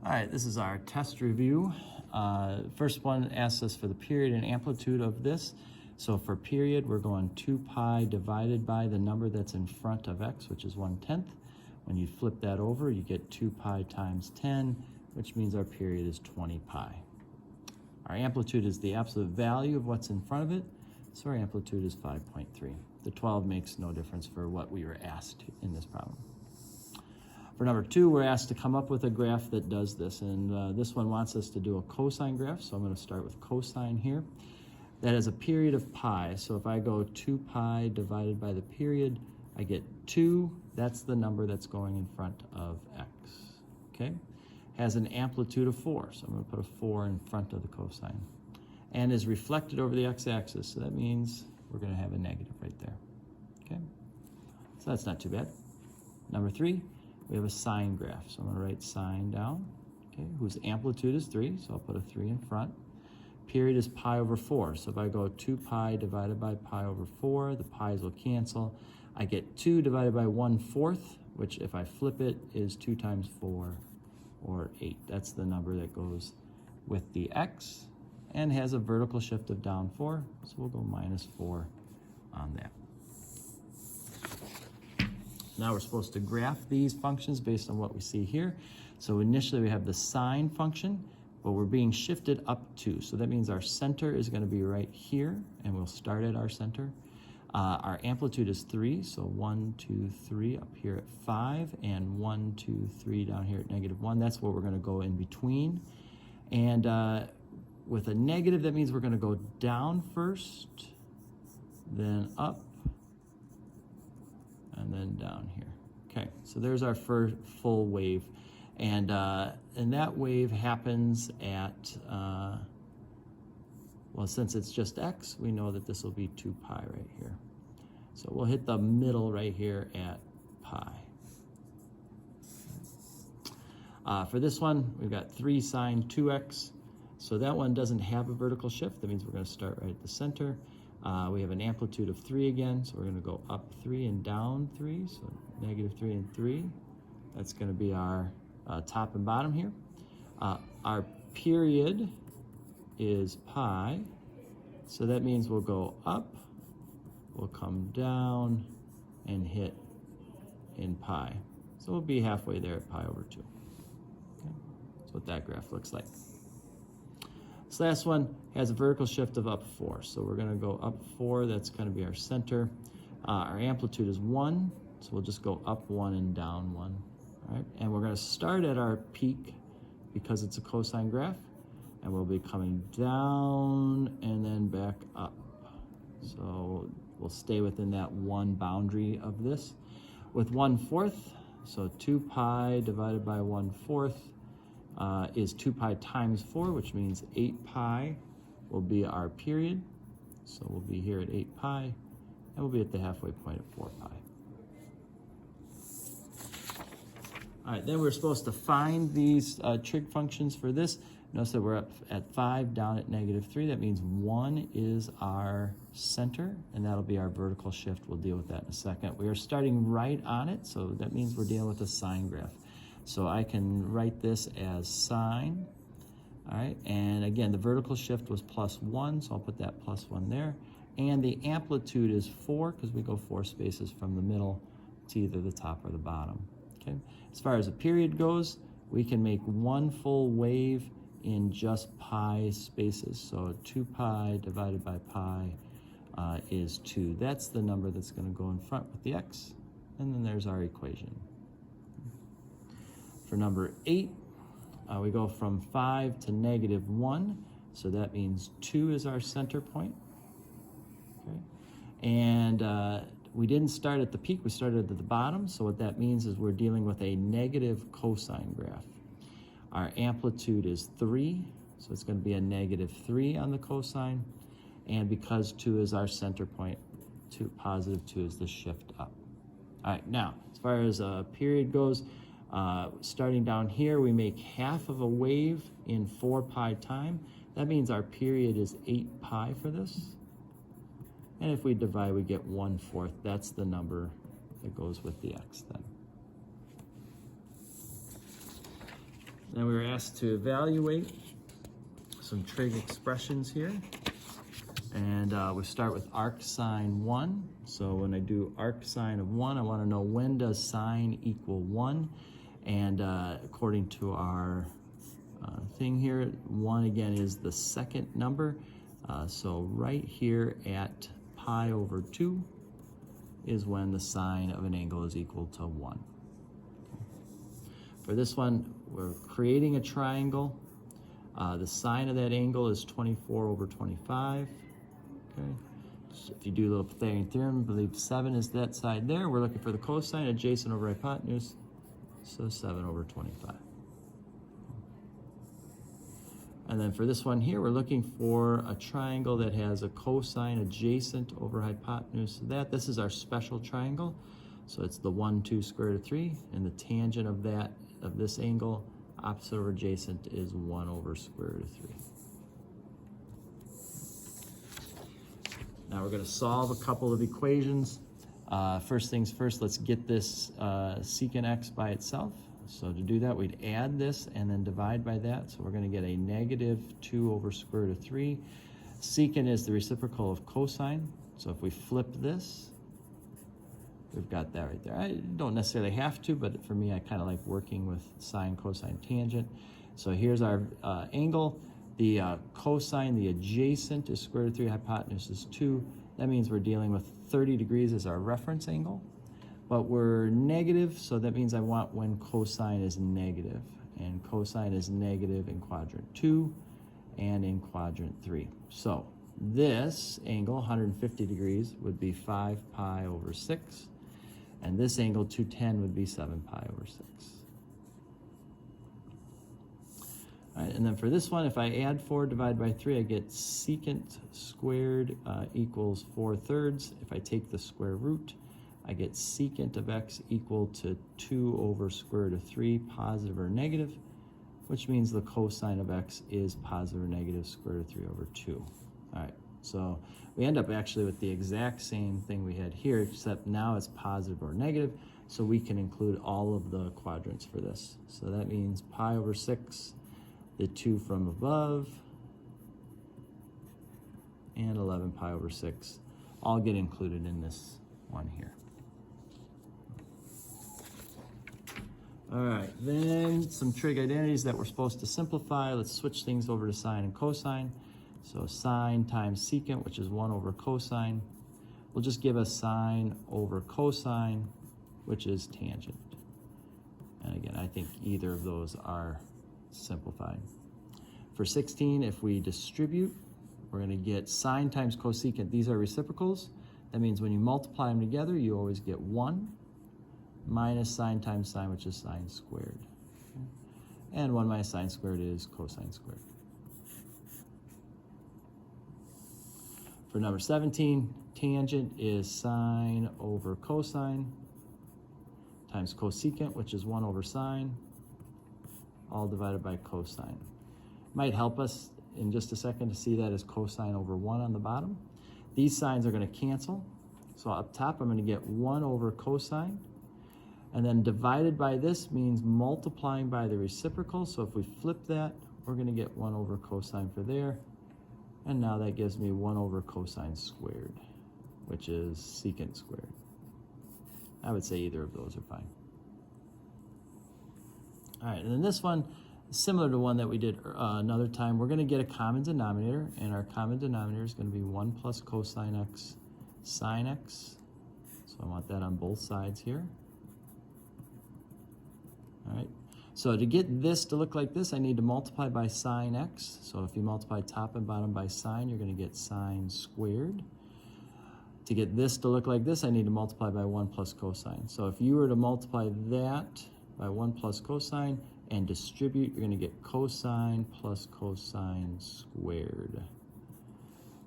All right, this is our test review. First one asks us for the period and amplitude of this. So for period, we're going 2 pi divided by the number that's in front of x, which is 1/10. When you flip that over, you get 2 pi times 10, which means our period is 20 pi. Our amplitude is the absolute value of what's in front of it, so our amplitude is 5.3. The 12 makes no difference for what we were asked in this problem. For number 2, we're asked to come up with a graph that does this, and this one wants us to do a cosine graph, so I'm going to start with cosine here. That is a period of pi, so if I go 2 pi divided by the period, I get 2. That's the number that's going in front of x, okay? Has an amplitude of 4, so I'm going to put a 4 in front of the cosine, and is reflected over the x-axis, so that means we're going to have a negative right there, okay? So that's not too bad. Number 3, we have a sine graph, so I'm going to write sine down, okay, whose amplitude is 3, so I'll put a 3 in front. Period is pi over 4, so if I go 2 pi divided by pi over 4, the pi's will cancel. I get 2 divided by 1/4, which if I flip it is 2 times 4, or 8. That's the number that goes with the x, and has a vertical shift of down 4, so we'll go -4 on that. Now we're supposed to graph these functions based on what we see here. So initially we have the sine function, but we're being shifted up 2. So that means our center is going to be right here, and we'll start at our center. Our amplitude is 3, so 1, 2, 3 up here at 5, and 1, 2, 3 down here at -1. That's where we're going to go in between. And with a negative, that means we're going to go down first, then up, and then down here. Okay, so there's our first full wave. And that wave happens at, well, since it's just x, we know that this will be 2 pi right here. So we'll hit the middle right here at pi. For this one, we've got 3 sine 2x. So that one doesn't have a vertical shift. That means we're going to start right at the center. We have an amplitude of 3 again, so we're going to go up 3 and down 3, so -3 and 3. That's going to be our top and bottom here. Our period is pi, so that means we'll go up, we'll come down, and hit in pi. So we'll be halfway there at pi over 2. Okay. That's what that graph looks like. This last one has a vertical shift of up 4. So we're going to go up 4. That's going to be our center. Our amplitude is 1. So we'll just go up 1 and down 1. All right? And we're going to start at our peak because it's a cosine graph. And we'll be coming down and then back up. So we'll stay within that 1 boundary of this. With 1/4, so 2 pi divided by 1/4. Is 2 pi times 4, which means 8 pi will be our period. So we'll be here at 8 pi, and we'll be at the halfway point at 4 pi. All right, then we're supposed to find these trig functions for this. Notice that we're up at 5, down at -3. That means 1 is our center, and that'll be our vertical shift. We'll deal with that in a second. We are starting right on it, so that means we're dealing with a sine graph. So I can write this as sine, all right? And again, the vertical shift was +1, so I'll put that +1 there. And the amplitude is 4, because we go 4 spaces from the middle to either the top or the bottom, okay? As far as a period goes, we can make 1 full wave in just pi spaces. So 2 pi divided by pi is 2. That's the number that's going to go in front with the x, and then there's our equation. For number 8, we go from 5 to -1, so that means 2 is our center point. Okay. And we didn't start at the peak, we started at the bottom, so what that means is we're dealing with a negative cosine graph. Our amplitude is 3, so it's going to be a -3 on the cosine, and because 2 is our center point, +2 is the shift up. All right, now, as far as a period goes, starting down here, we make half of a wave in 4 pi time. That means our period is 8 pi for this. And if we divide, we get 1/4. That's the number that goes with the x then. Then we were asked to evaluate some trig expressions here. And we start with arc sine 1. So when I do arc sine of 1, I want to know when does sine equal 1. And according to our thing here, 1 again is the second number. So right here at pi over 2 is when the sine of an angle is equal to 1. For this one, we're creating a triangle. The sine of that angle is 24 over 25. Okay. So if you do a little Pythagorean theorem, I believe 7 is that side there. We're looking for the cosine adjacent over hypotenuse, so 7 over 25. And then for this one here, we're looking for a triangle that has a cosine adjacent over hypotenuse. This is our special triangle. So it's the 1, 2 square root of 3, and the tangent of this angle, opposite over adjacent, is 1 over square root of 3. Now we're going to solve a couple of equations. First things first, let's get this secant x by itself. So to do that, we'd add this and then divide by that. So we're going to get a negative 2 over square root of 3. Secant is the reciprocal of cosine. So if we flip this, we've got that right there. I don't necessarily have to, but for me, I kind of like working with sine, cosine, tangent. So here's our angle. The cosine, the adjacent, is square root of 3, hypotenuse is 2. That means we're dealing with 30 degrees as our reference angle. But we're negative, so that means I want when cosine is negative. And cosine is negative in quadrant 2 and in quadrant 3. So this angle, 150 degrees, would be 5 pi over 6. And this angle, 210, would be 7 pi over 6. All right, and then for this one, if I add 4 divided by 3, I get secant squared equals 4/3. If I take the square root, I get secant of x equal to 2 over square root of 3, positive or negative, which means the cosine of x is positive or negative square root of 3 over 2. All right, so we end up actually with the exact same thing we had here, except now it's positive or negative, so we can include all of the quadrants for this. So that means pi over 6, the 2 from above, and 11 pi over 6 all get included in this one here. All right, then some trig identities that we're supposed to simplify. Let's switch things over to sine and cosine. So sine times secant, which is 1 over cosine, will just give us sine over cosine, which is tangent. And again, I think either of those are simplified. For 16, if we distribute, we're going to get sine times cosecant. These are reciprocals. That means when you multiply them together, you always get 1 minus sine times sine, which is sine squared. Okay. And 1 minus sine squared is cosine squared. For number 17, tangent is sine over cosine times cosecant, which is 1 over sine, all divided by cosine. Might help us in just a second to see that as cosine over 1 on the bottom. These signs are going to cancel. So up top, I'm going to get 1 over cosine. And then divided by this means multiplying by the reciprocal. So if we flip that, we're going to get 1 over cosine for there. And now that gives me 1 over cosine squared, which is secant squared. I would say either of those are fine. All right, and then this one, similar to one that we did another time, we're going to get a common denominator, and our common denominator is going to be 1 plus cosine x sine x. So I want that on both sides here. All right, so to get this to look like this, I need to multiply by sine x. So if you multiply top and bottom by sine, you're going to get sine squared. To get this to look like this, I need to multiply by 1 plus cosine. So if you were to multiply that by 1 plus cosine and distribute, you're going to get cosine plus cosine squared.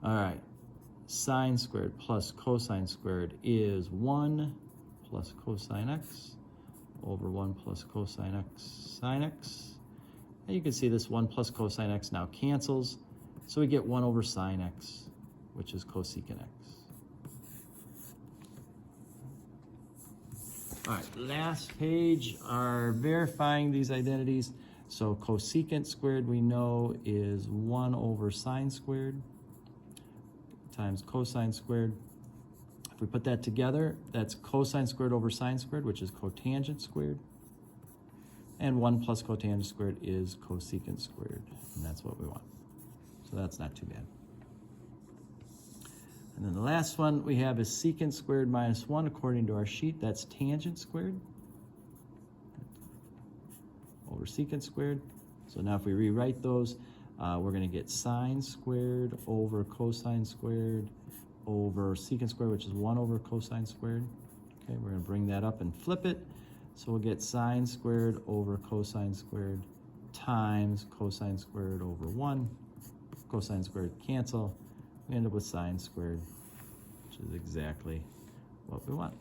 All right, sine squared plus cosine squared is 1 plus cosine x over 1 plus cosine x sine x. And you can see this 1 plus cosine x now cancels, so we get 1 over sine x, which is cosecant x. All right, last page are verifying these identities. So cosecant squared we know is 1 over sine squared times cosine squared. If we put that together, that's cosine squared over sine squared, which is cotangent squared. And 1 plus cotangent squared is cosecant squared, and that's what we want. So that's not too bad. And then the last one we have is secant squared minus 1 according to our sheet. That's tangent squared over secant squared. So now if we rewrite those, we're going to get sine squared over cosine squared over secant squared, which is 1 over cosine squared. Okay, we're going to bring that up and flip it. So we'll get sine squared over cosine squared times cosine squared over 1. Cosine squared cancel. We end up with sine squared, which is exactly what we want.